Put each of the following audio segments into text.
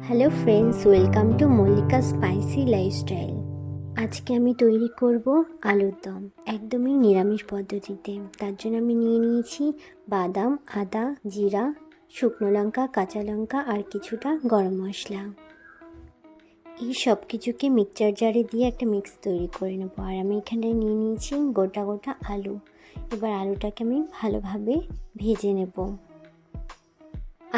Hello friends, welcome to Mallika spicy lifestyle. আজকে আমি তৈরি করব আলুর দম একদমই নিরামিষ পদ্ধতিতে। তার জন্য আমি নিয়ে নিয়েছি বাদাম, আদা, জিরা, শুকনো লঙ্কা, কাঁচা লঙ্কা আর কিছুটা গরম মশলা। এই সব কিছুকে মিক্সচার জারে দিয়ে একটা মিক্স তৈরি করে নেবো। আর আমি এখানে নিয়ে নিয়েছি গোটা গোটা আলু। এবার আলুটাকে আমি ভালোভাবে ভেজে নেব।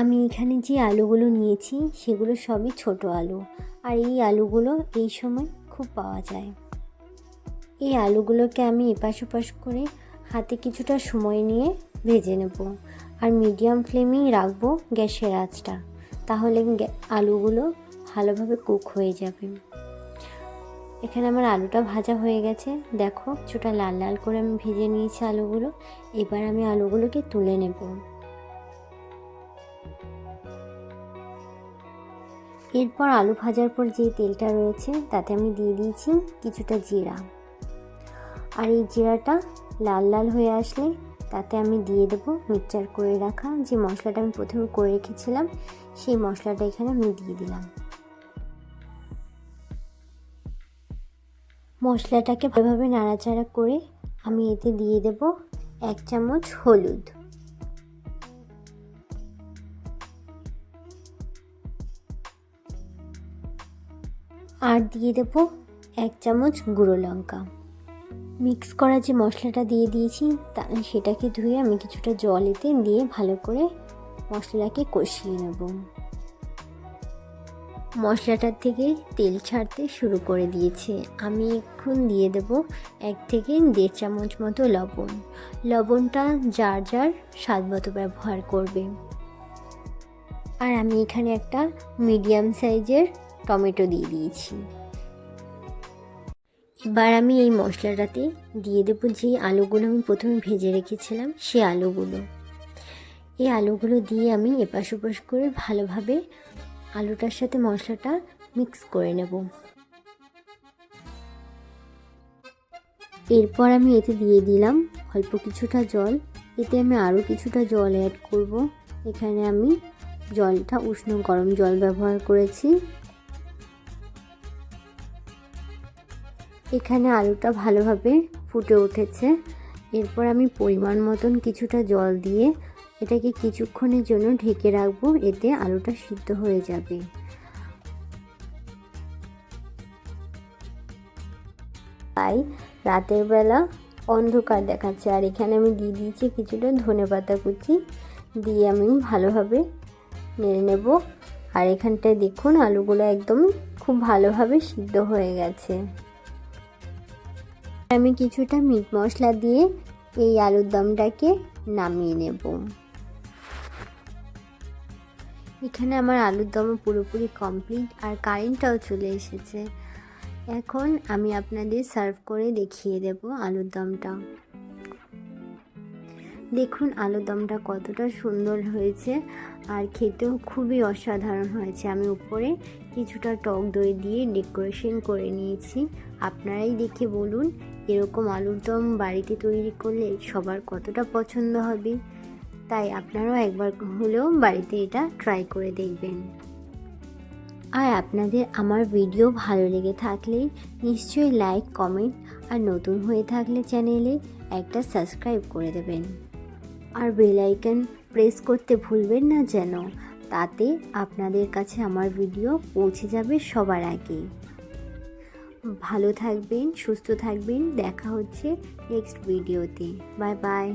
আমি এখানে যে আলুগুলো নিয়েছি সেগুলো সবই ছোট আলু, আর এই আলুগুলো এই সময় খুব পাওয়া যায়। এই আলুগুলোকে আমি এপাশ ওপাশ করে হাতে কিছুটা সময় নিয়ে ভেজে নেব, আর মিডিয়াম ফ্লেমেই রাখবো গ্যাসের আঁচটা, তাহলে আলুগুলো ভালোভাবে কুক হয়ে যাবে। এখানে আমার আলুটা ভাজা হয়ে গেছে, দেখো কিছুটা লাল লাল করে আমি ভেজে নিয়েছি আলুগুলো। এবার আমি আলুগুলোকে তুলে নেব। এরপর আলু ভাজার পর যে তেলটা রয়েছে তাতে আমি দিয়ে দিয়েছি কিছুটা জিরা, আর এই জিরাটা লাল লাল হয়ে আসলে তাতে আমি দিয়ে দেবো মিক্সচার করে রাখা যে মশলাটা আমি প্রথমে করে রেখেছিলাম, সেই মশলাটা এখানে আমি দিয়ে দিলাম। মশলাটাকে ভালোভাবে নাড়াচাড়া করে আমি এতে দিয়ে দেব 1 চামচ হলুদ, আর দিয়ে দেবো 1 চামচ গুঁড়ো লঙ্কা। মিক্স করা যে মশলাটা দিয়ে দিয়েছি সেটাকে ধুয়ে আমি কিছুটা জল এতে দিয়ে ভালো করে মশলাটাকে কষিয়ে নেব। মশলাটার থেকে তেল ছাড়তে শুরু করে দিয়েছে। আমি এখন দিয়ে দেব 1 থেকে 1.5 চামচ মতো লবণ। লবণটা যার যার স্বাদ মতো ব্যবহার করবে। আর আমি এখানে একটা মিডিয়াম সাইজের টমেটো দিয়ে দিয়েছি। এবার আমি এই মশলাটাতে দিয়ে দেবো যে আলুগুলো আমি প্রথমে ভেজে রেখেছিলাম, সেই আলুগুলো। এই আলুগুলো দিয়ে আমি এপাশ ওপাশ করে ভালোভাবে আলুটার সাথে মশলাটা মিক্স করে নেব। এরপর আমি এতে দিয়ে দিলাম অল্প কিছুটা জল। এতে আমি আরও কিছুটা জল অ্যাড করব। এখানে আমি জলটা উষ্ণ গরম জল ব্যবহার করেছি। এখানে আলুটা ভালোভাবে ফুটে উঠেছে। এরপর আমি পরিমাণ মতন কিছুটা জল দিয়ে এটাকে কিছুক্ষণের জন্য ঢেকে রাখবো, এতে আলুটা সিদ্ধ হয়ে যাবে। তাই রাতের বেলা অন্ধকার দেখাচ্ছে, আর এখানে আমি দিয়ে দিয়েছি কিছুটা ধনেপাতা কুচি, দিয়ে আমি ভালোভাবে নেড়ে নেব। আর এখানটায় দেখুন আলুগুলো একদম খুব ভালোভাবে সিদ্ধ হয়ে গেছে। আমি কিছুটা মিট মশলা দিয়ে এই আলুর দমটাকে নামিয়ে নেব। এখানে আমার আলুর দম পুরোপুরি কমপ্লিট, আর কারেন্টটাও চলে এসেছে। এখন আমি আপনাদের সার্ভ করে দেখিয়ে দেব আলুর দমটা। দেখুন আলুর দমটা কতটা সুন্দর হয়েছে, আর খেতেও খুবই অসাধারণ হয়েছে। আমি উপরে কিছুটা টক দই দিয়ে ডেকোরেশন করে নিয়েছি। আপনারাই দেখে বলুন এরকম আলুর দম বাড়িতে তৈরি করলে সবার কতটা পছন্দ হবে। তাই আপনারাও একবার হলেও বাড়িতে এটা ট্রাই করে দেখবেন। আর আপনাদের আমার ভিডিও ভালো লেগে থাকলে নিশ্চয়ই লাইক, কমেন্ট, আর নতুন হয়ে থাকলে চ্যানেলে একটা সাবস্ক্রাইব করে দেবেন। আর বেল আইকন প্রেস করতে ভুলবেন না যেন, তাতে আপনাদের কাছে আমার ভিডিও পৌঁছে যাবে সবার আগে। ভালো থাকবেন, সুস্থ থাকবেন। দেখা হচ্ছে নেক্সট ভিডিওতে। Bye bye.